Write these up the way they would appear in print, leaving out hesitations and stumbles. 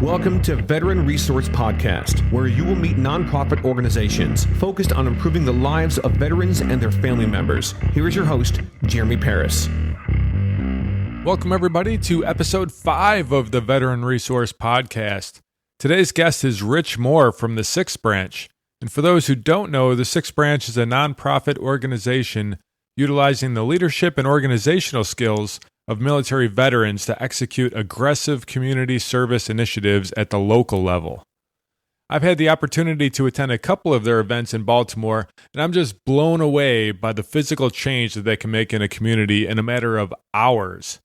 Welcome to Veteran Resource Podcast, where you will meet nonprofit organizations focused on improving the lives of veterans and their family members. Here is your host, Jeremy Paris. Welcome, everybody, to episode 5 of the Veteran Resource Podcast. Today's guest is Rich Moore from the 6th Branch. And for those who don't know, the 6th Branch is a nonprofit organization utilizing the leadership and organizational skills of military veterans to execute aggressive community service initiatives at the local level. I've had the opportunity to attend a couple of their events in Baltimore, and I'm just blown away by the physical change that they can make in a community in a matter of hours.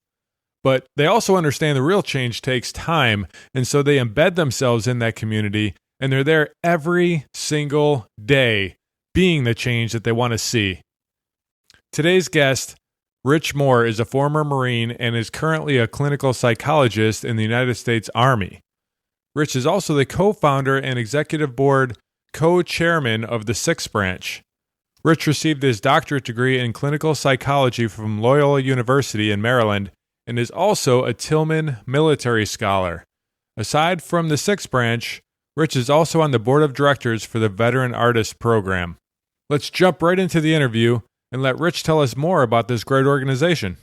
But they also understand the real change takes time, and so they embed themselves in that community, and they're there every single day, being the change that they want to see. Today's guest, Rich Moore, is a former Marine and is currently a clinical psychologist in the United States Army. Rich is also the co-founder and executive board co-chairman of the 6th Branch. Rich received his doctorate degree in clinical psychology from Loyola University in Maryland and is also a Tillman Military Scholar. Aside from the 6th Branch, Rich is also on the board of directors for the Veteran Artist Program. Let's jump right into the interview and let Rich tell us more about this great organization.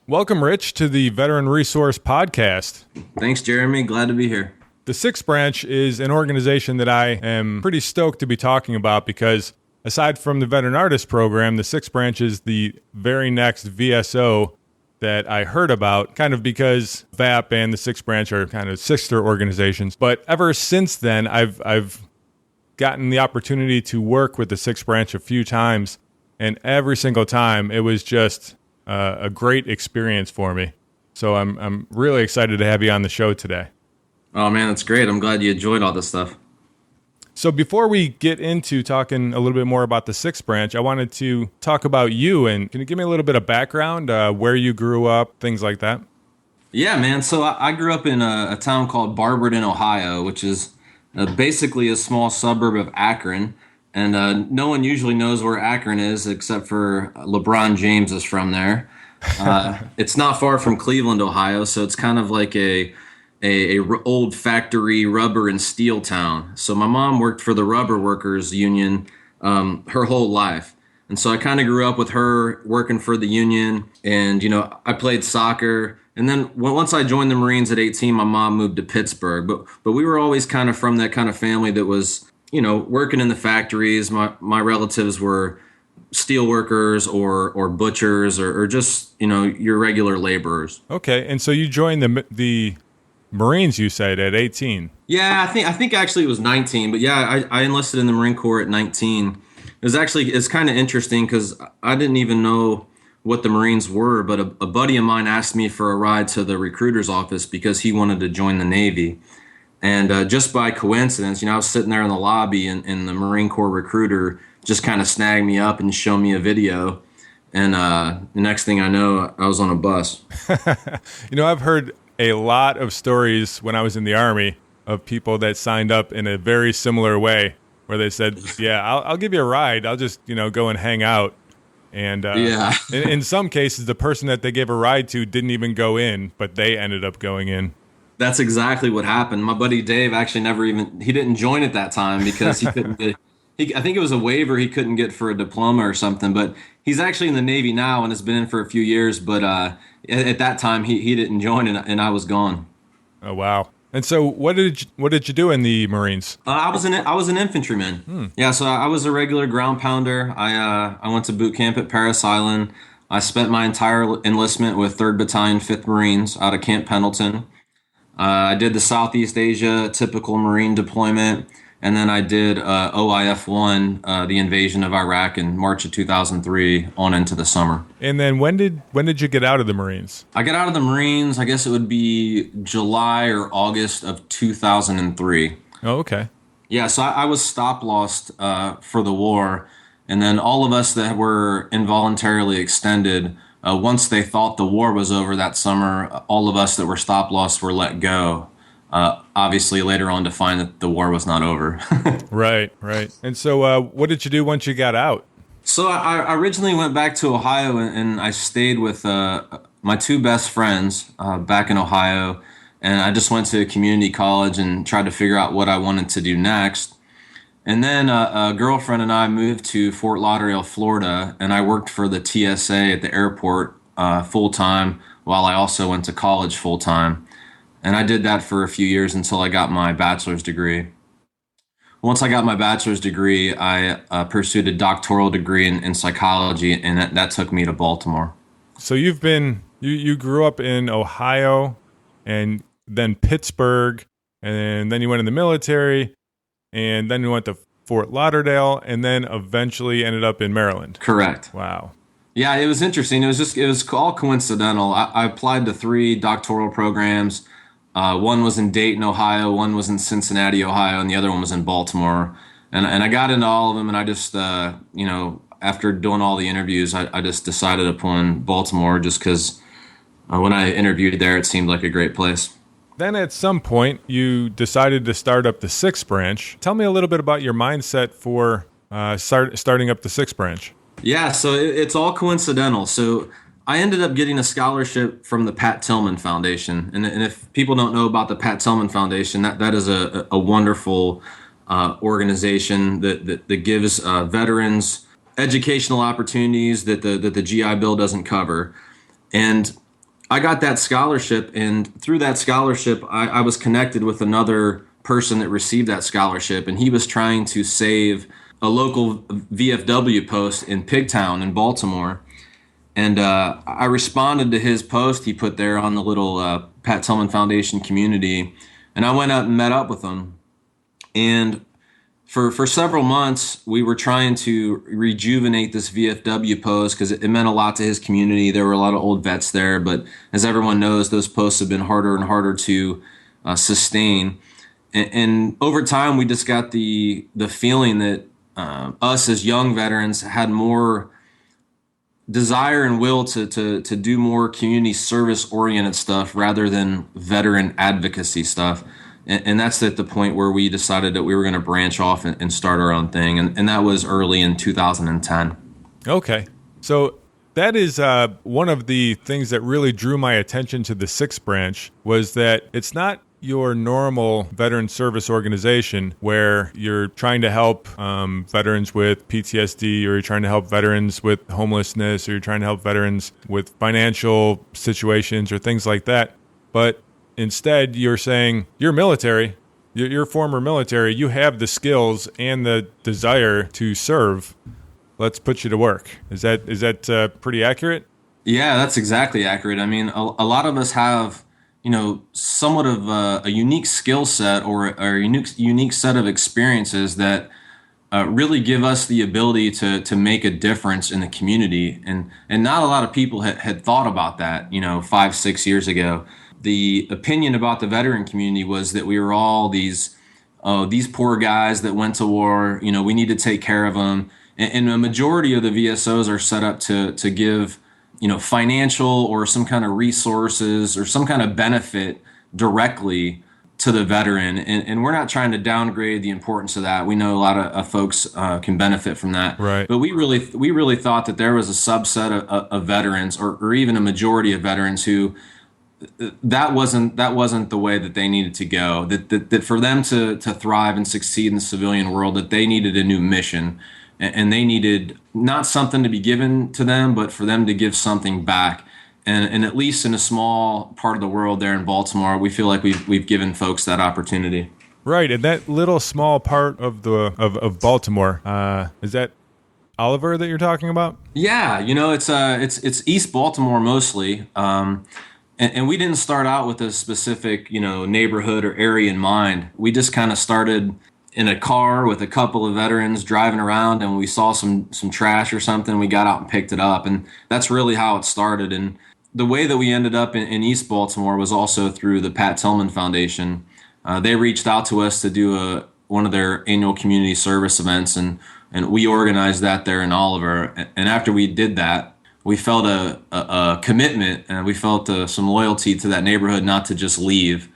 Welcome, Rich, to the Veteran Resource Podcast. Thanks, Jeremy. Glad to be here. The 6th Branch is an organization that I am pretty stoked to be talking about because aside from the Veteran Artist Program, the 6th Branch is the very next VSO that I heard about, kind of because VAP and the 6th Branch are kind of sister organizations. But ever since then, I've gotten the opportunity to work with the 6th Branch a few times, and every single time it was just a great experience for me. So I'm really excited to have you on the show today. Oh man, that's great. I'm glad you enjoyed all this stuff. So before we get into talking a little bit more about the 6th Branch, I wanted to talk about you. And can you give me a little bit of background, where you grew up, things like that? Yeah, man. So I grew up in a town called Barberton, Ohio, which is basically a small suburb of Akron. And no one usually knows where Akron is except for LeBron James is from there. It's not far from Cleveland, Ohio, so it's kind of like a old factory rubber and steel town. So my mom worked for the rubber workers union her whole life. And so I kind of grew up with her working for the union. And, you know, I played soccer. And then once I joined the Marines at 18, my mom moved to Pittsburgh. But we were always kind of from that kind of family that was, you know, working in the factories. My relatives were steel workers or butchers or just, you know, your regular laborers. Okay. And so you joined the Marines, you said, at 18. Yeah, I think actually it was 19. But yeah, I enlisted in the Marine Corps at 19. It's kind of interesting because I didn't even know what the Marines were, but a buddy of mine asked me for a ride to the recruiter's office because he wanted to join the Navy. And just by coincidence, you know, I was sitting there in the lobby and the Marine Corps recruiter just kind of snagged me up and showed me a video. And the next thing I know, I was on a bus. You know, I've heard a lot of stories when I was in the Army of people that signed up in a very similar way where they said, yeah, I'll give you a ride. I'll just, you know, go and hang out. And yeah. in some cases, the person that they gave a ride to didn't even go in, but they ended up going in. That's exactly what happened. My buddy Dave actually he didn't join at that time because he couldn't get, I think it was a waiver he couldn't get for a diploma or something, but he's actually in the Navy now and has been in for a few years, but at that time he didn't join and I was gone. Oh, wow. And so what did you do in the Marines? I was an infantryman. Yeah, so I was a regular ground pounder. I went to boot camp at Parris Island. I spent my entire enlistment with 3rd Battalion, 5th Marines out of Camp Pendleton. I did the Southeast Asia typical Marine deployment, and then I did OIF-1, the invasion of Iraq in March of 2003 on into the summer. And then when did you get out of the Marines? I got out of the Marines, I guess it would be July or August of 2003. Oh, okay. Yeah, so I was stop-lossed for the war, and then all of us that were involuntarily extended, once they thought the war was over that summer, all of us that were stop-loss were let go. Obviously, later on to find that the war was not over. Right. And so what did you do once you got out? So I originally went back to Ohio and I stayed with my two best friends back in Ohio. And I just went to a community college and tried to figure out what I wanted to do next. And then a girlfriend and I moved to Fort Lauderdale, Florida, and I worked for the TSA at the airport full time while I also went to college full time. And I did that for a few years until I got my bachelor's degree. Once I got my bachelor's degree, I pursued a doctoral degree in psychology, and that took me to Baltimore. So you grew up in Ohio and then Pittsburgh, and then you went in the military, and then you went to Fort Lauderdale, and then eventually ended up in Maryland. Correct. Wow. Yeah, it was interesting. It was all coincidental. I applied to 3 doctoral programs. One was in Dayton, Ohio, one was in Cincinnati, Ohio, and the other one was in Baltimore. And I got into all of them, and I just, after doing all the interviews, I just decided upon Baltimore just because when I interviewed there, it seemed like a great place. Then at some point, you decided to start up the 6th branch. Tell me a little bit about your mindset for starting up the 6th branch. Yeah, so it's all coincidental. So I ended up getting a scholarship from the Pat Tillman Foundation. And if people don't know about the Pat Tillman Foundation, that is a wonderful organization that gives veterans educational opportunities that the GI Bill doesn't cover. And I got that scholarship, and through that scholarship, I was connected with another person that received that scholarship, and he was trying to save a local VFW post in Pigtown in Baltimore. And I responded to his post he put there on the little Pat Tillman Foundation community, and I went out and met up with him. And for several months, we were trying to rejuvenate this VFW post because it meant a lot to his community. There were a lot of old vets there, but as everyone knows, those posts have been harder and harder to sustain. And over time, we just got the feeling that us as young veterans had more desire and will to do more community service oriented stuff rather than veteran advocacy stuff. And that's at the point where we decided that we were going to branch off and start our own thing. And that was early in 2010. Okay. So that is one of the things that really drew my attention to the 6th branch was that it's not your normal veteran service organization where you're trying to help veterans with PTSD, or you're trying to help veterans with homelessness, or you're trying to help veterans with financial situations or things like that. But instead, you're saying you're military, you're former military, you have the skills and the desire to serve. Let's put you to work. Is that pretty accurate? Yeah, that's exactly accurate. I mean, a lot of us have, somewhat of a unique skill set or a unique set of experiences that really give us the ability to make a difference in the community. And not a lot of people had thought about that, 5-6 years ago. The opinion about the veteran community was that we were all these poor guys that went to war. We need to take care of them. And a majority of the VSOs are set up to give, financial or some kind of resources or some kind of benefit directly to the veteran. And we're not trying to downgrade the importance of that. We know a lot of folks can benefit from that. Right. But we really thought that there was a subset of veterans or even a majority of veterans who that wasn't the way that they needed to go, that for them to thrive and succeed in the civilian world, that they needed a new mission, and they needed not something to be given to them, but for them to give something back. And at least in a small part of the world there in Baltimore, we feel like we've given folks that opportunity. Right, and that little small part of Baltimore, is that Oliver that you're talking about? Yeah, it's East Baltimore mostly. And we didn't start out with a specific, neighborhood or area in mind. We just kind of started in a car with a couple of veterans driving around, and we saw some trash or something. We got out and picked it up, and that's really how it started. And the way that we ended up in East Baltimore was also through the Pat Tillman Foundation. They reached out to us to do one of their annual community service events, and we organized that there in Oliver. And after we did that, we felt a commitment, and we felt some loyalty to that neighborhood, not to just leave.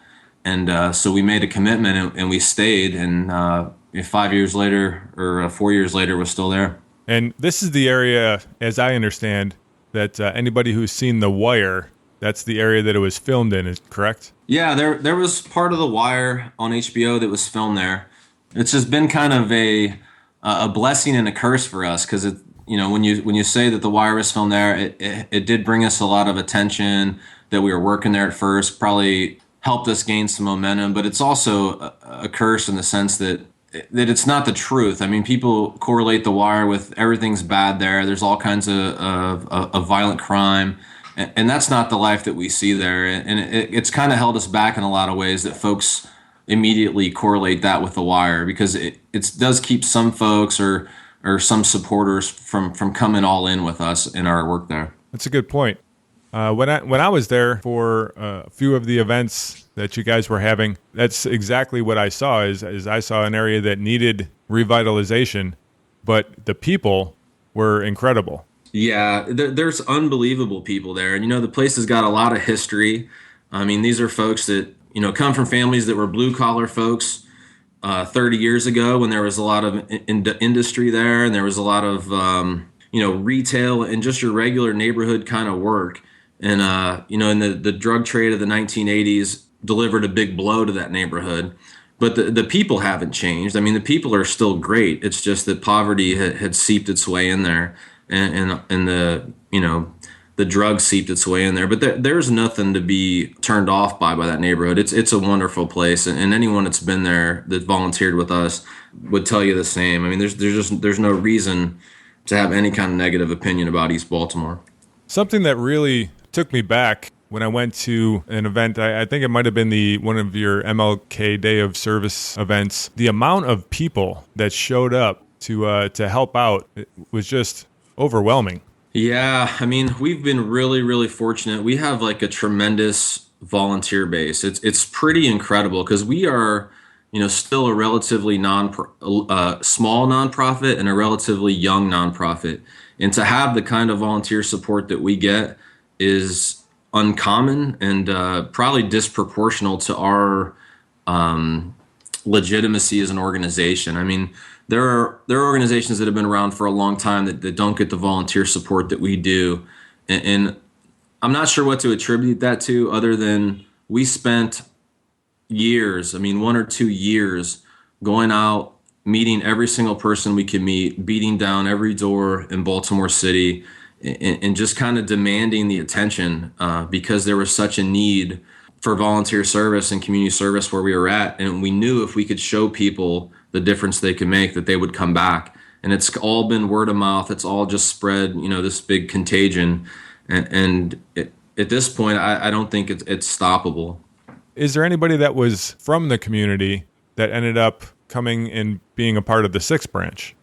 And so we made a commitment, and we stayed. And 5 years later, or 4 years later, we're still there. And this is the area, as I understand, that anybody who's seen The Wire, that's the area that it was filmed in, is correct? Yeah, there was part of The Wire on HBO that was filmed there. It's just been kind of a blessing and a curse for us, because when you say that The Wire was filmed there, it did bring us a lot of attention, that we were working there at first, probably helped us gain some momentum, but it's also a curse in the sense that it's not the truth. I mean, people correlate The Wire with everything's bad there. There's all kinds of violent crime, and that's not the life that we see there. And it's kind of held us back in a lot of ways, that folks immediately correlate that with The Wire, because it does keep some folks or some supporters from coming all in with us in our work there. That's a good point. When I was there for a few of the events that you guys were having, that's exactly what I saw. Is I saw an area that needed revitalization, but the people were incredible. Yeah, there's unbelievable people there, and the place has got a lot of history. I mean, these are folks that come from families that were blue collar folks 30 years ago, when there was a lot of industry there, and there was a lot of retail and just your regular neighborhood kind of work. And, in the drug trade of the 1980s delivered a big blow to that neighborhood. But the people haven't changed. I mean, the people are still great. It's just that poverty had seeped its way in there, and the drugs seeped its way in there. But there's nothing to be turned off by that neighborhood. It's a wonderful place, and anyone that's been there that volunteered with us would tell you the same. I mean, there's no reason to have any kind of negative opinion about East Baltimore. Something that really took me back when I went to an event, I think it might have been one of your MLK Day of Service events. The amount of people that showed up to help out was just overwhelming. Yeah, I mean, we've been really, really fortunate. We have like a tremendous volunteer base. It's pretty incredible, because we are, still a relatively small nonprofit and a relatively young nonprofit. And to have the kind of volunteer support that we get is uncommon and probably disproportional to our legitimacy as an organization. I mean, there are organizations that have been around for a long time that don't get the volunteer support that we do. And I'm not sure what to attribute that to, other than we spent years, 1 or 2 years, going out, meeting every single person we could meet, beating down every door in Baltimore City, and just kind of demanding the attention because there was such a need for volunteer service and community service where we were at. And we knew if we could show people the difference they could make, that they would come back. And it's all been word of mouth. It's all just spread, this big contagion. And at this point, I don't think it's stoppable. Is there anybody that was from the community that ended up coming and being a part of the 6th branch?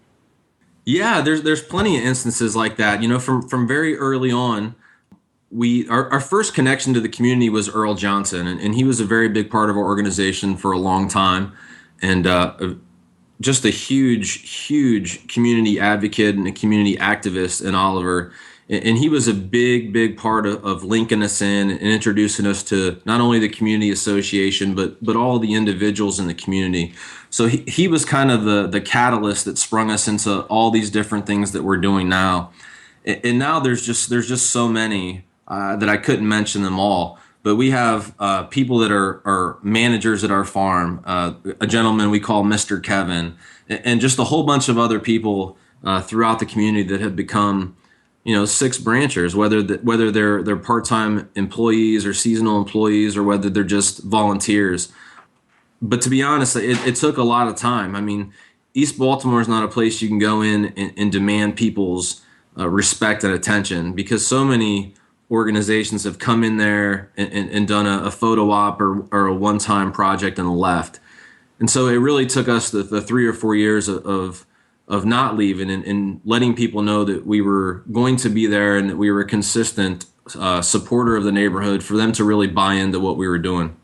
Yeah, there's plenty of instances like that. From very early on, our first connection to the community was Earl Johnson, and he was a very big part of our organization for a long time, and just a huge community advocate and a community activist in Oliver. And he was a big part of linking us in and introducing us to not only the community association, but all the individuals in the community. So he was kind of the catalyst that sprung us into all these different things that we're doing now. And now there's just so many that I couldn't mention them all. But we have people that are managers at our farm, a gentleman we call Mr. Kevin, and just a whole bunch of other people throughout the community that have become 6 branchers, whether they're part-time employees or seasonal employees, or whether they're just volunteers. But to be honest, it took a lot of time. I mean, East Baltimore is not a place you can go in and demand people's respect and attention, because so many organizations have come in there and done a photo op or a one-time project and left. And so it really took us the 3 or 4 years of not leaving and letting people know that we were going to be there and that we were a consistent supporter of the neighborhood, for them to really buy into what we were doing.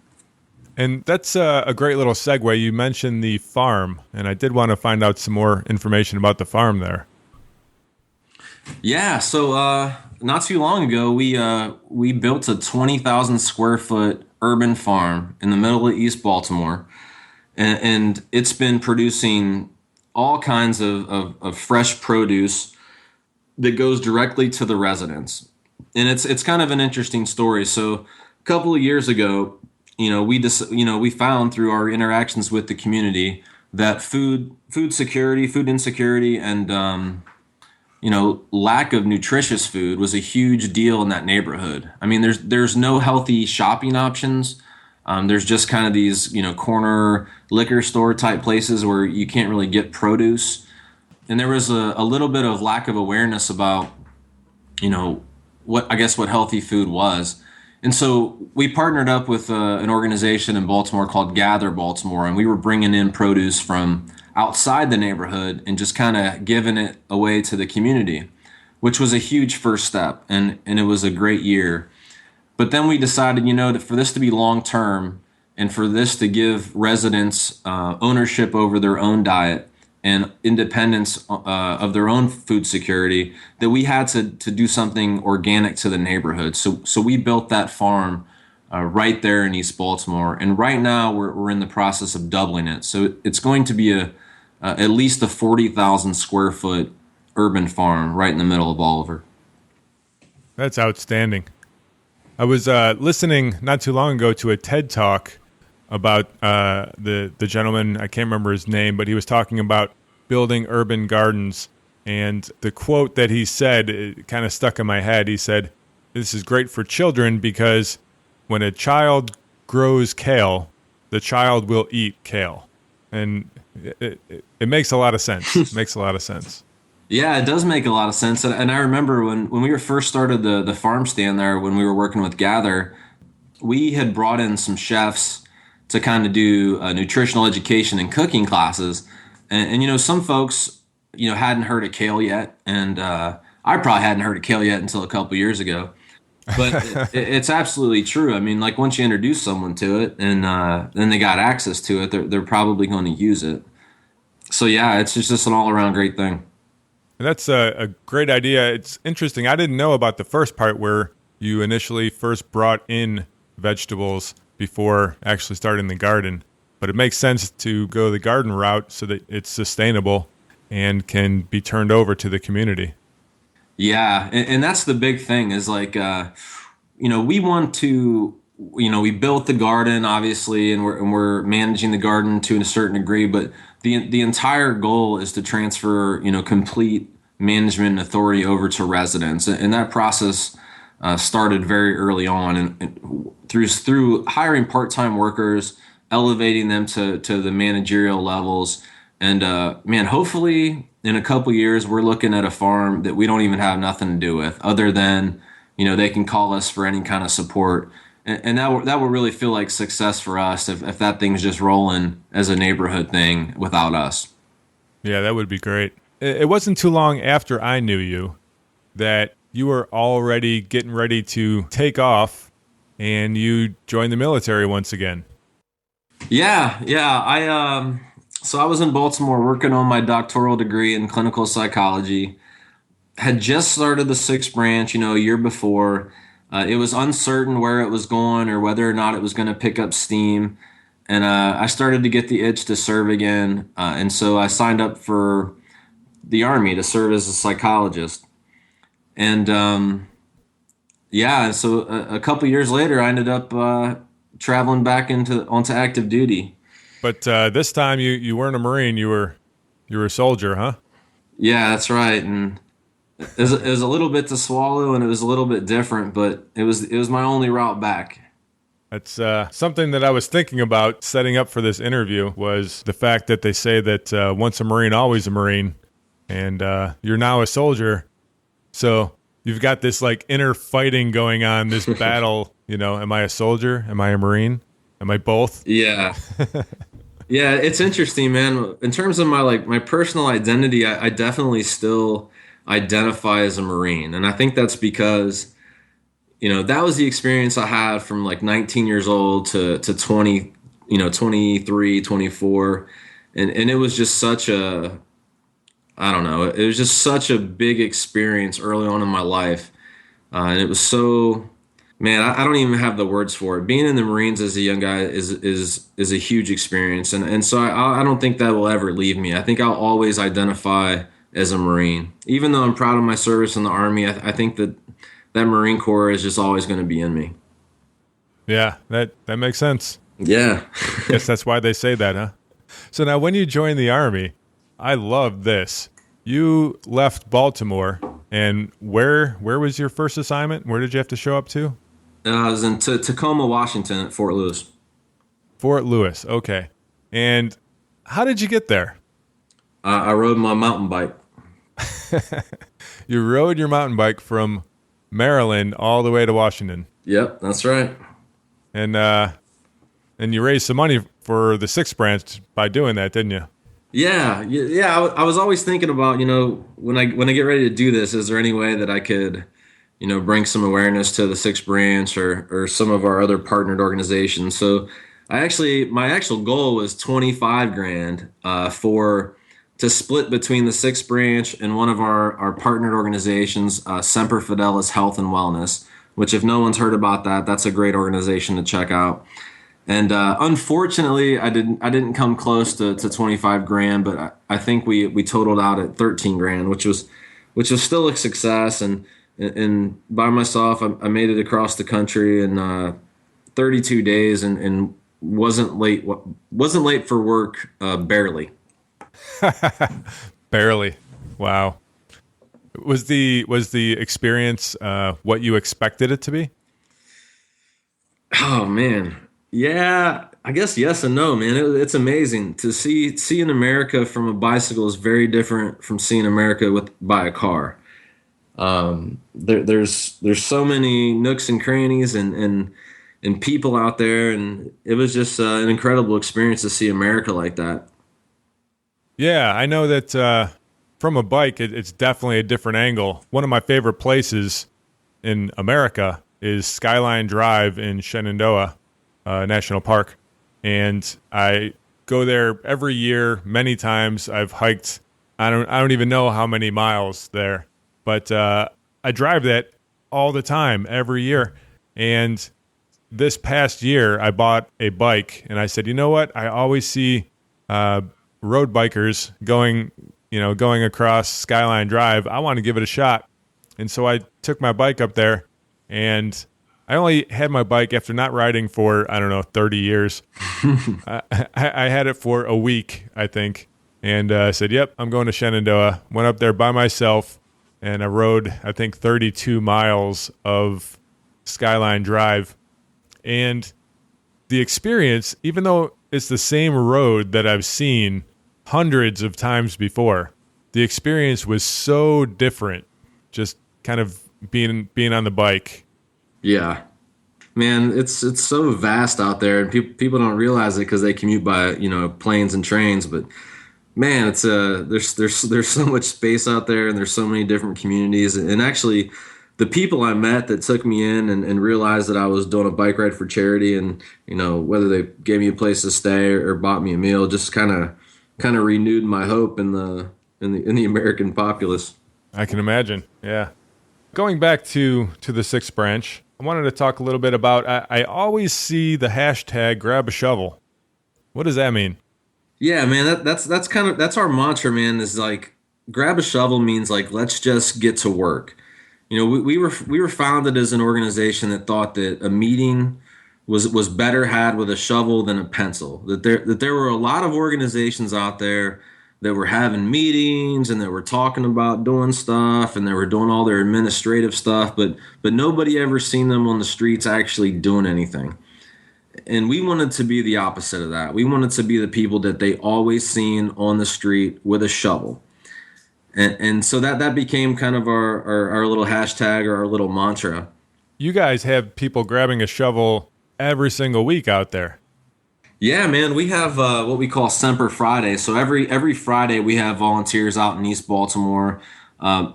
And that's a great little segue. You mentioned the farm, and I did want to find out some more information about the farm there. Yeah, so not too long ago, we built a 20,000 square foot urban farm in the middle of East Baltimore, and it's been producing all kinds of fresh produce that goes directly to the residents. And it's kind of an interesting story. So a couple of years ago, we found through our interactions with the community that food security, food insecurity, and lack of nutritious food was a huge deal in that neighborhood. I mean, there's no healthy shopping options. There's just kind of these, corner liquor store type places where you can't really get produce. And there was a little bit of lack of awareness about, what healthy food was. And so we partnered up with an organization in Baltimore called Gather Baltimore, and we were bringing in produce from outside the neighborhood and just kind of giving it away to the community, which was a huge first step, and it was a great year. But then we decided, for this to be long term and for this to give residents ownership over their own diet and independence of their own food security, that we had to do something organic to the neighborhood. So we built that farm right there in East Baltimore. And right now we're in the process of doubling it. So it's going to be at least a 40,000 square foot urban farm right in the middle of Oliver. That's outstanding. I was listening not too long ago to a TED Talk about the gentleman, I can't remember his name, but he was talking about building urban gardens. And the quote that he said, it kind of stuck in my head. He said, "This is great for children because when a child grows kale, the child will eat kale." And it makes a lot of sense. It makes a lot of sense. Yeah, it does make a lot of sense. And I remember when we were first started the farm stand there, when we were working with Gather, we had brought in some chefs to kind of do nutritional education and cooking classes. And some folks, hadn't heard of kale yet. And I probably hadn't heard of kale yet until a couple years ago. But it's absolutely true. I mean, like once you introduce someone to it and then they got access to it, they're probably going to use it. So, yeah, it's just an all-around great thing. That's a great idea. It's interesting. I didn't know about the first part where you initially first brought in vegetables before actually starting the garden. But it makes sense to go the garden route so that it's sustainable and can be turned over to the community. Yeah, and that's the big thing is like, we want to, we built the garden, obviously, and we're managing the garden to a certain degree, but the entire goal is to transfer, complete management and authority over to residents. And that process started very early on and through hiring part-time workers, elevating them to the managerial levels. And hopefully in a couple years, we're looking at a farm that we don't even have nothing to do with other than, they can call us for any kind of support. And that will really feel like success for us if that thing's just rolling as a neighborhood thing without us. Yeah, that would be great. It wasn't too long after I knew you that you were already getting ready to take off and you joined the military once again. Yeah. So I was in Baltimore working on my doctoral degree in clinical psychology. Had just started the 6th branch, a year before. It was uncertain where it was going or whether or not it was going to pick up steam. And I started to get the itch to serve again. And so I signed up for the Army to serve as a psychologist. And so a couple years later, I ended up traveling back onto active duty. But this time you weren't a Marine, you were a soldier, huh? Yeah, that's right. And it was a little bit to swallow, and it was a little bit different, but it was my only route back. That's something that I was thinking about setting up for this interview was the fact that they say that once a Marine, always a Marine, and you're now a soldier. So you've got this like inner fighting going on, this battle, am I a soldier? Am I a Marine? Am I both? Yeah. Yeah, it's interesting, man. In terms of my personal identity, I definitely still identify as a Marine. And I think that's because, that was the experience I had from like 19 years old to 20, 23, 24. And it was just such it was just such a big experience early on in my life. And it was so Man, I don't even have the words for it. Being in the Marines as a young guy is a huge experience, and so I don't think that will ever leave me. I think I'll always identify as a Marine, even though I'm proud of my service in the Army. I think that Marine Corps is just always going to be in me. Yeah, that makes sense. Yeah, Guess that's why they say that, huh? So now, when you joined the Army, I love this. You left Baltimore, and where was your first assignment? Where did you have to show up to? I was in Tacoma, Washington, at Fort Lewis. Fort Lewis, okay. And how did you get there? I rode my mountain bike. You rode your mountain bike from Maryland all the way to Washington. Yep, that's right. And you raised some money for the 6th branch by doing that, didn't you? Yeah. I was always thinking about, when I get ready to do this, is there any way that I could, bring some awareness to the 6th branch or some of our other partnered organizations. So my actual goal was 25 grand to split between the 6th branch and one of our partnered organizations, Semper Fidelis Health and Wellness, which if no one's heard about that, that's a great organization to check out. And unfortunately, I didn't come close to 25 grand, but I think we totaled out at 13 grand, which was still a success. And by myself, I made it across the country in 32 days and wasn't late for work, barely. Barely. Wow. Was the experience what you expected it to be? Oh man. Yeah, I guess yes and no, man. It's amazing to see in America from a bicycle is very different from seeing America by a car. There's so many nooks and crannies and people out there, and it was just an incredible experience to see America like that. Yeah, I know that from a bike, it's definitely a different angle. One of my favorite places in America is Skyline Drive in Shenandoah National Park, and I go there every year, many times. I've hiked, I don't even know how many miles there, but I drive that all the time, every year. And this past year, I bought a bike, and I said, you know what? I always see road bikers going across Skyline Drive. I want to give it a shot. And so I took my bike up there, and I only had my bike after not riding for, 30 years. I had it for a week, I think, and I said, yep, I'm going to Shenandoah. Went up there by myself, and I rode, I think, 32 miles of Skyline Drive. And the experience, even though it's the same road that I've seen hundreds of times before, the experience was so different, just kind of being on the bike. Yeah, man, it's so vast out there, and people don't realize it because they commute by planes and trains. But man, it's there's so much space out there, and there's so many different communities. And actually, the people I met that took me in and realized that I was doing a bike ride for charity, and whether they gave me a place to stay or bought me a meal, just kind of renewed my hope in the American populace. I can imagine. Yeah. Going back to the 6th branch, I wanted to talk a little bit about, I always see the hashtag grab a shovel. What does that mean? Yeah, man, that's our mantra, man, is like grab a shovel means like, let's just get to work. We were founded as an organization that thought that a meeting was better had with a shovel than a pencil. That there were a lot of organizations out there that were having meetings and that were talking about doing stuff and they were doing all their administrative stuff, but nobody ever seen them on the streets actually doing anything. And we wanted to be the opposite of that. We wanted to be the people that they always seen on the street with a shovel. And so that became kind of our little hashtag or our little mantra. You guys have people grabbing a shovel every single week out there. Yeah, man, we have what we call Semper Friday. So every Friday we have volunteers out in East Baltimore.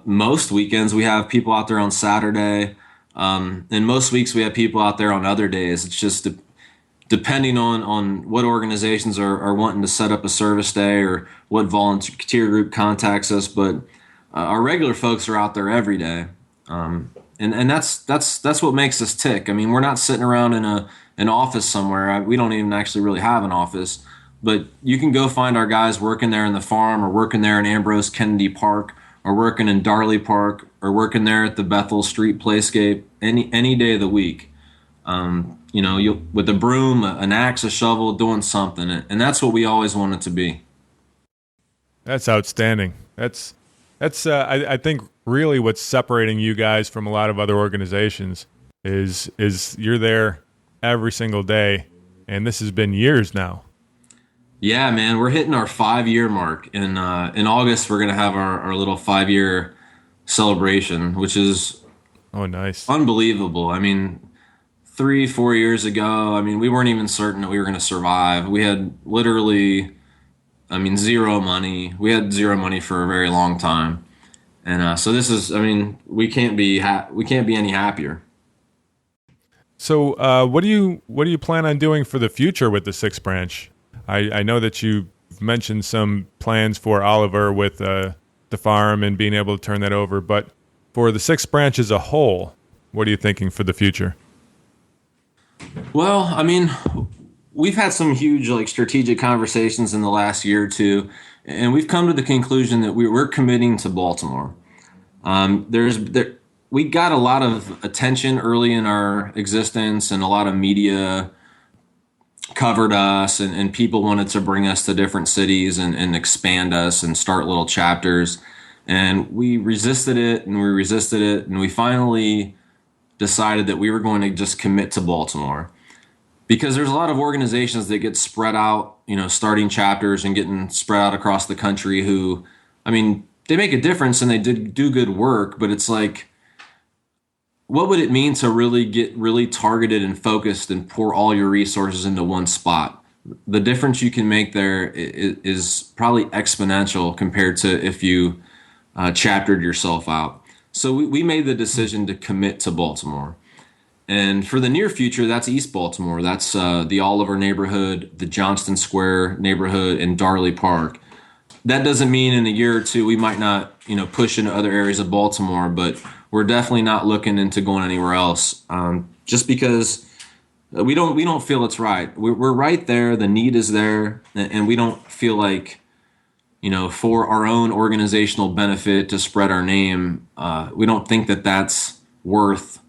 Most weekends we have people out there on Saturday. And most weeks we have people out there on other days. It's just depending on what organizations are wanting to set up a service day or what volunteer group contacts us. But our regular folks are out there every day. And that's what makes us tick. I mean, we're not sitting around in an office somewhere. We don't even actually really have an office, but you can go find our guys working there in the farm, or working there in Ambrose Kennedy Park, or working in Darley Park, or working there at the Bethel Street Playscape any day of the week. You with a broom, an axe, a shovel, doing something, and that's what we always want it to be. That's outstanding. That's I think really what's separating you guys from a lot of other organizations is you're there every single day, and this has been years now. Yeah, man, we're hitting our 5-year mark. In August, we're gonna have our little 5-year celebration, which is nice, unbelievable. I mean, 3-4 years ago, I mean, we weren't even certain that we were going to survive. We had literally, zero money. We had zero money for a very long time, and so this is, we can't be any happier. So, what do you plan on doing for the future with the Sixth Branch? I know that you mentioned some plans for Oliver with the farm and being able to turn that over, but for the Sixth Branch as a whole, what are you thinking for the future? Well, we've had some huge strategic conversations in the last year or two, and we've come to the conclusion that we're committing to Baltimore. We got a lot of attention early in our existence, and a lot of media covered us, and people wanted to bring us to different cities and expand us and start little chapters. And we resisted it, and we finally decided that we were going to just commit to Baltimore. Because there's a lot of organizations that get spread out, starting chapters and getting spread out across the country who, they make a difference and they do good work, but it's like, what would it mean to really get really targeted and focused and pour all your resources into one spot? The difference you can make there is probably exponential compared to if you chaptered yourself out. So we made the decision to commit to Baltimore. And for the near future, that's East Baltimore. That's the Oliver neighborhood, the Johnston Square neighborhood, and Darley Park. That doesn't mean in a year or two we might not, push into other areas of Baltimore, but we're definitely not looking into going anywhere else. Just because we don't feel it's right. We're right there. The need is there, and we don't feel like, for our own organizational benefit to spread our name, we don't think that that's worth.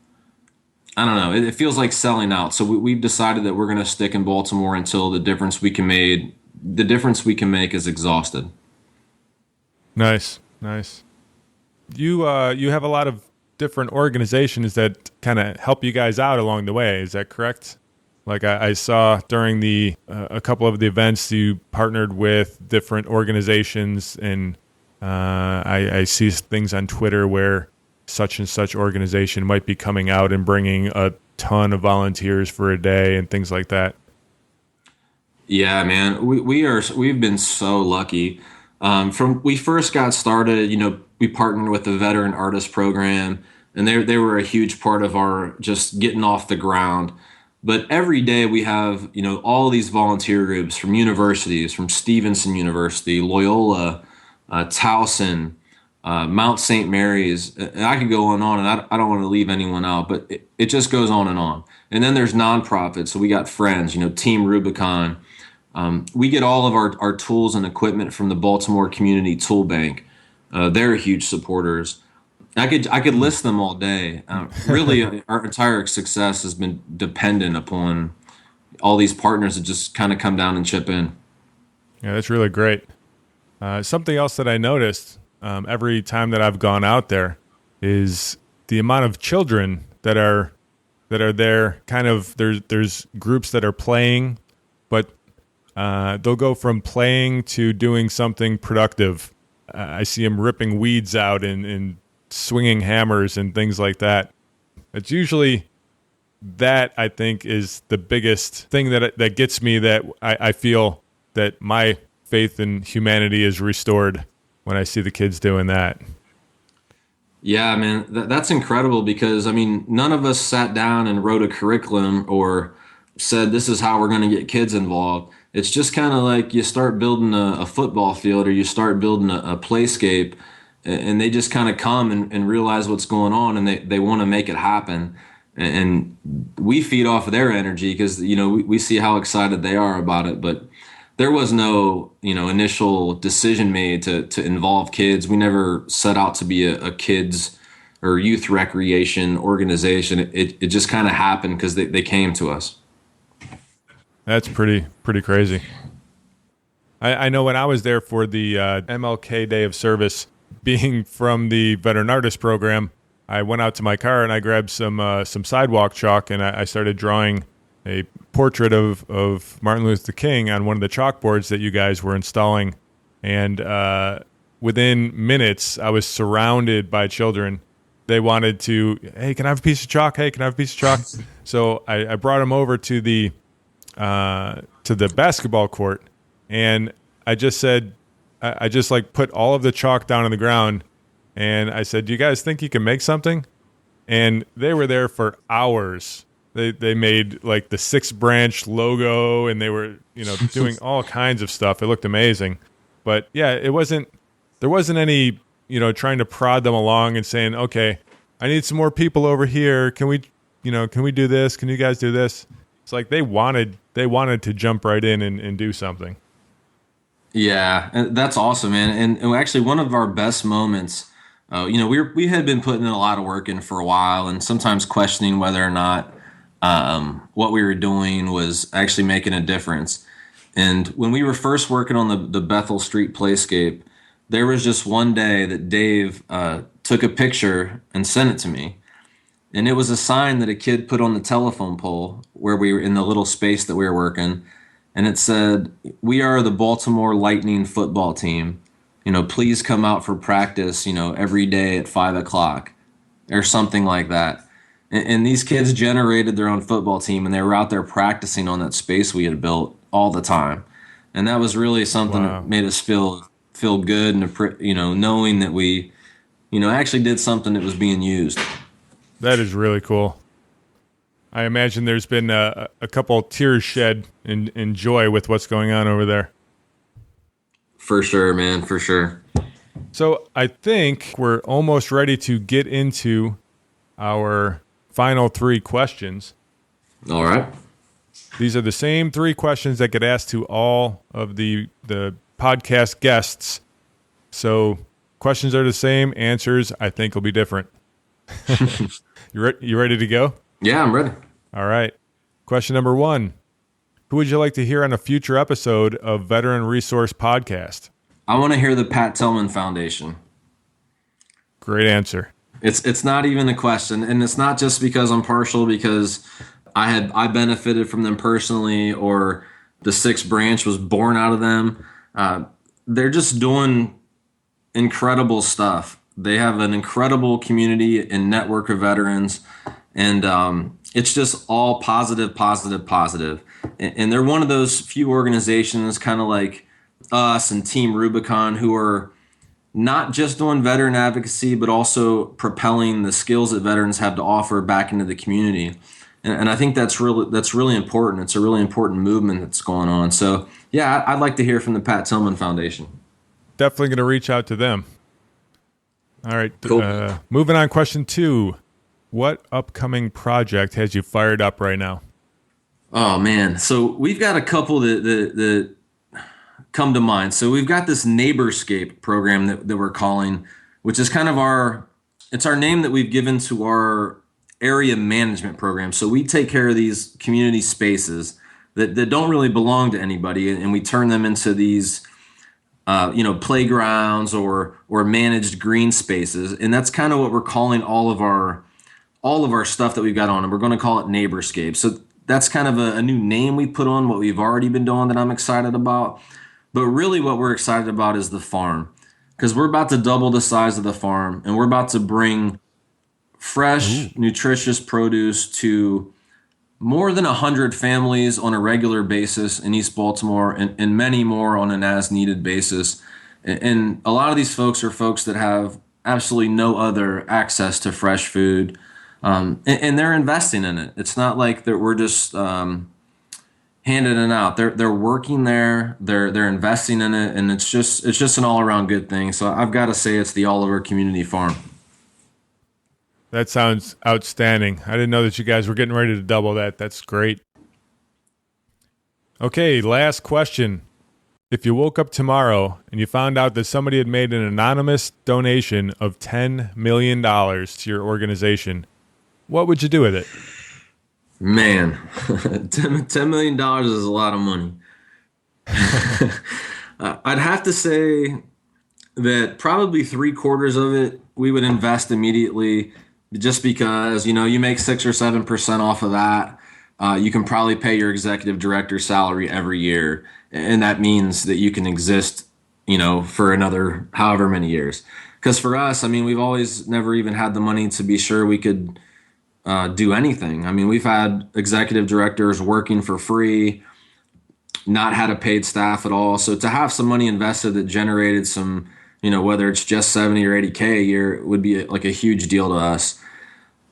I don't know. It feels like selling out. So we've decided that we're going to stick in Baltimore until the difference we can make is exhausted. Nice. You have a lot of different organizations that kind of help you guys out along the way. Is that correct? Like I saw during a couple of the events, you partnered with different organizations, and I see things on Twitter where such and such organization might be coming out and bringing a ton of volunteers for a day and things like that. Yeah, man, we've been so lucky. From we first got started, we partnered with the Veteran Artist Program, and they were a huge part of our just getting off the ground. But every day we have, all these volunteer groups from universities, from Stevenson University, Loyola, Towson, Mount St. Mary's, and I could go on, and I don't want to leave anyone out, but it just goes on and on. And then there's nonprofits. So we got Friends, Team Rubicon. We get all of our tools and equipment from the Baltimore Community Tool Bank. They're huge supporters. I could list them all day. Really, our entire success has been dependent upon all these partners that just kind of come down and chip in. Yeah, that's really great. Something else that I noticed every time that I've gone out there is the amount of children that are there. Kind of there's groups that are playing, but they'll go from playing to doing something productive. I see them ripping weeds out and swinging hammers and things like that. It's usually that, I think, is the biggest thing that gets me, that I feel that my faith in humanity is restored when I see the kids doing that. Yeah, man, that's incredible, because, none of us sat down and wrote a curriculum or said this is how we're going to get kids involved. It's just kind of like you start building a football field, or you start building a playscape, and they just kind of come and realize what's going on, and they want to make it happen. And we feed off of their energy because, we see how excited they are about it. But there was no, initial decision made to involve kids. We never set out to be a kids or youth recreation organization. It just kind of happened because they came to us. That's pretty crazy. I know when I was there for the MLK Day of Service, being from the Veteran Artist Program, I went out to my car and I grabbed some sidewalk chalk, and I started drawing a portrait of Martin Luther King on one of the chalkboards that you guys were installing. And within minutes, I was surrounded by children. They wanted to, hey, can I have a piece of chalk? Hey, can I have a piece of chalk? So I brought them over to the basketball court, and I just said, I just put all of the chalk down on the ground, and I said, do you guys think you can make something? And they were there for hours. They made the 6 branch logo, and they were, doing all kinds of stuff. It looked amazing. But yeah, there wasn't any, trying to prod them along and saying, okay, I need some more people over here. Can we do this? Can you guys do this? It's like they wanted to jump right in and do something. Yeah, that's awesome, man. And actually one of our best moments, we had been putting in a lot of work in for a while, and sometimes questioning whether or not what we were doing was actually making a difference. And when we were first working on the Bethel Street Playscape, there was just one day that Dave took a picture and sent it to me. And it was a sign that a kid put on the telephone pole where we were in the little space that we were working. And it said, "We are the Baltimore Lightning football team. Please come out for practice, every day at 5:00 or something like that." And these kids generated their own football team, and they were out there practicing on that space we had built all the time. And that was really something that made us feel good, and knowing that we, actually did something that was being used. That is really cool. I imagine there's been a couple tears shed in joy with what's going on over there. For sure, man, for sure. So I think we're almost ready to get into our final 3 questions. All right. These are the same 3 questions that get asked to all of the podcast guests. So questions are the same. Answers, I think, will be different. You ready to go? Yeah, I'm ready. All right. Question number 1. Who would you like to hear on a future episode of Veteran Resource Podcast? I want to hear the Pat Tillman Foundation. Great answer. It's not even a question, and it's not just because I'm partial, because I benefited from them personally, or the 6th branch was born out of them. They're just doing incredible stuff. They have an incredible community and network of veterans, and it's just all positive. And they're one of those few organizations, kind of like us and Team Rubicon, who are not just doing veteran advocacy, but also propelling the skills that veterans have to offer back into the community. And I think that's really important. It's a really important movement that's going on. So, yeah, I'd like to hear from the Pat Tillman Foundation. Definitely going to reach out to them. All right. Cool. Moving on, question 2. What upcoming project has you fired up right now? Oh, man. So we've got a couple that come to mind. So we've got this Neighborscape program that we're calling, which is kind of our name that we've given to our area management program. So we take care of these community spaces that don't really belong to anybody, and we turn them into these playgrounds or managed green spaces. And that's kind of what we're calling all of our stuff that we've got on, and we're going to call it Neighborscape. So that's kind of a new name we put on what we've already been doing that I'm excited about. But really what we're excited about is the farm, because we're about to double the size of the farm, and we're about to bring fresh, nutritious produce to more than 100 families on a regular basis in East Baltimore, and many more on an as-needed basis. And a lot of these folks are folks that have absolutely no other access to fresh food, and they're investing in it. It's not like that we're just handing it out. They're working there. They're investing in it, and it's just an all around good thing. So I've got to say it's the Oliver Community Farm. That sounds outstanding. I didn't know that you guys were getting ready to double that. That's great. Okay, last question. If you woke up tomorrow and you found out that somebody had made an anonymous donation of $10 million to your organization, what would you do with it? Man, $10 million is a lot of money. I'd have to say that probably 3/4 of it we would invest immediately, just because, you make 6 or 7% off of that. You can probably pay your executive director salary every year. And that means that you can exist, for another however many years. Because for us, we've always never even had the money to be sure we could do anything. We've had executive directors working for free, not had a paid staff at all. So to have some money invested that generated some, whether it's just 70 or 80K a year, would be like a huge deal to us.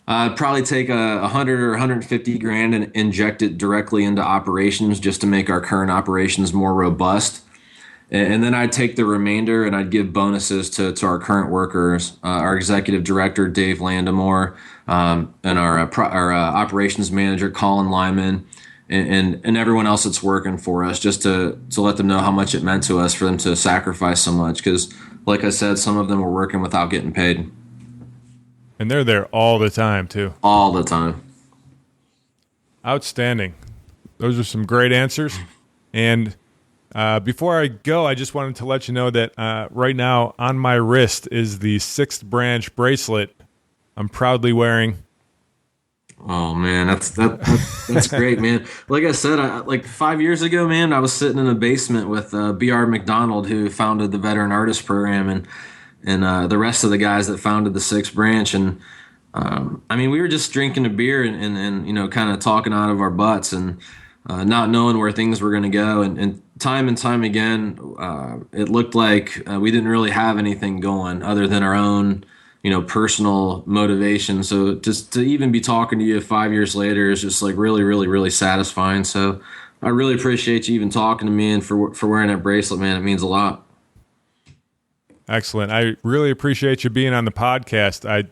I'd probably take 100 or 150 grand and inject it directly into operations just to make our current operations more robust. And then I'd take the remainder and I'd give bonuses to our current workers, our executive director, Dave Landamore, and our operations manager, Colin Lyman, and everyone else that's working for us, just to let them know how much it meant to us for them to sacrifice so much. Because, like I said, some of them were working without getting paid. And they're there all the time, too. All the time. Outstanding. Those are some great answers. And before I go, I just wanted to let you know that right now on my wrist is the 6th branch bracelet I'm proudly wearing. Oh, man, that's great, man. Like I said, like 5 years ago, man, I was sitting in a basement with B.R. McDonald, who founded the Veteran Artist Program, and the rest of the guys that founded the 6th branch. And we were just drinking a beer and kind of talking out of our butts and not knowing where things were going to go. And time again, it looked like we didn't really have anything going other than our own, personal motivation. So just to even be talking to you 5 years later is just like really, really, really satisfying. So I really appreciate you even talking to me and for wearing that bracelet, man. It means a lot. Excellent. I really appreciate you being on the podcast. I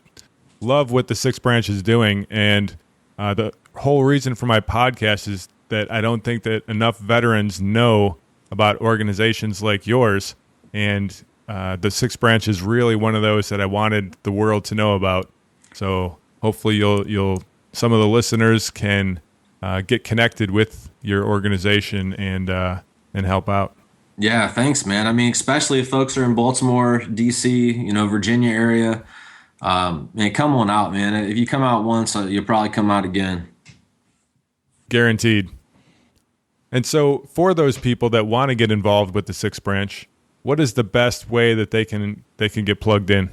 love what the 6th branch is doing. And the whole reason for my podcast is that I don't think that enough veterans know about organizations like yours. And the 6th branch is really one of those that I wanted the world to know about. So hopefully some of the listeners can get connected with your organization and help out. Yeah, thanks, man. Especially if folks are in Baltimore, D.C., Virginia area, man, come on out, man. If you come out once, you'll probably come out again. Guaranteed. And so for those people that want to get involved with the 6th branch, what is the best way that they can get plugged in?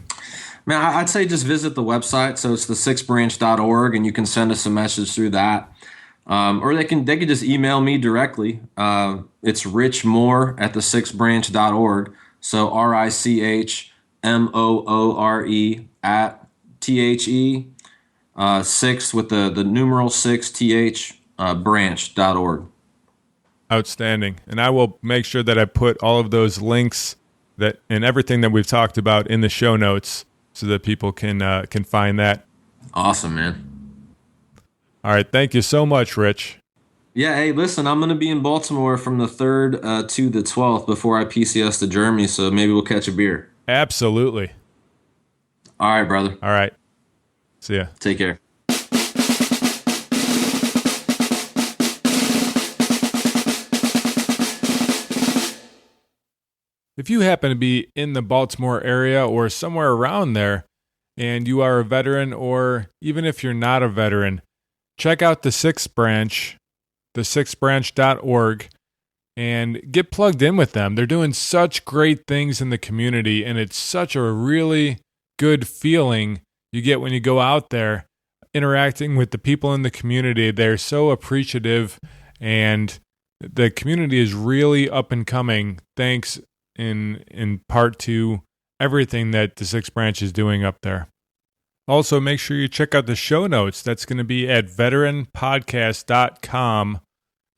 Man, I'd say just visit the website. So it's the6branch.org, and you can send us a message through that. Or they can just email me directly. It's Rich Moore at the6branch.org. So RICHMOORE at THE 6 with the numeral 6 TH branch.org. Outstanding. And I will make sure that I put all of those links and everything that we've talked about in the show notes so that people can find that. Awesome, man. All right. Thank you so much, Rich. Yeah. Hey, listen, I'm going to be in Baltimore from the 3rd to the 12th before I PCS to Germany. So maybe we'll catch a beer. Absolutely. All right, brother. All right. See ya. Take care. If you happen to be in the Baltimore area or somewhere around there and you are a veteran, or even if you're not a veteran, check out the 6th branch, the6branch.org, and get plugged in with them. They're doing such great things in the community, and it's such a really good feeling you get when you go out there interacting with the people in the community. They're so appreciative, and the community is really up and coming thanks in part to everything that the 6th branch is doing up there. Also, make sure you check out the show notes. That's going to be at veteranpodcast.com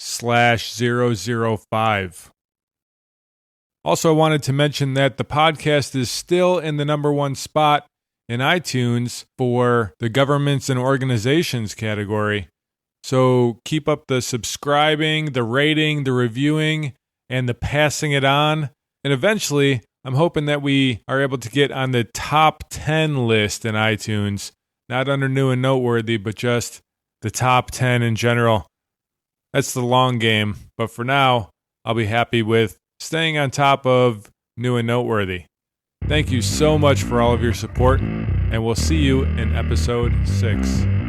/005. Also, I wanted to mention that the podcast is still in the number one spot in iTunes for the governments and organizations category. So keep up the subscribing, the rating, the reviewing, and the passing it on. And eventually, I'm hoping that we are able to get on the top 10 list in iTunes, not under new and noteworthy, but just the top 10 in general. That's the long game, but for now, I'll be happy with staying on top of new and noteworthy. Thank you so much for all of your support, and we'll see you in episode 6.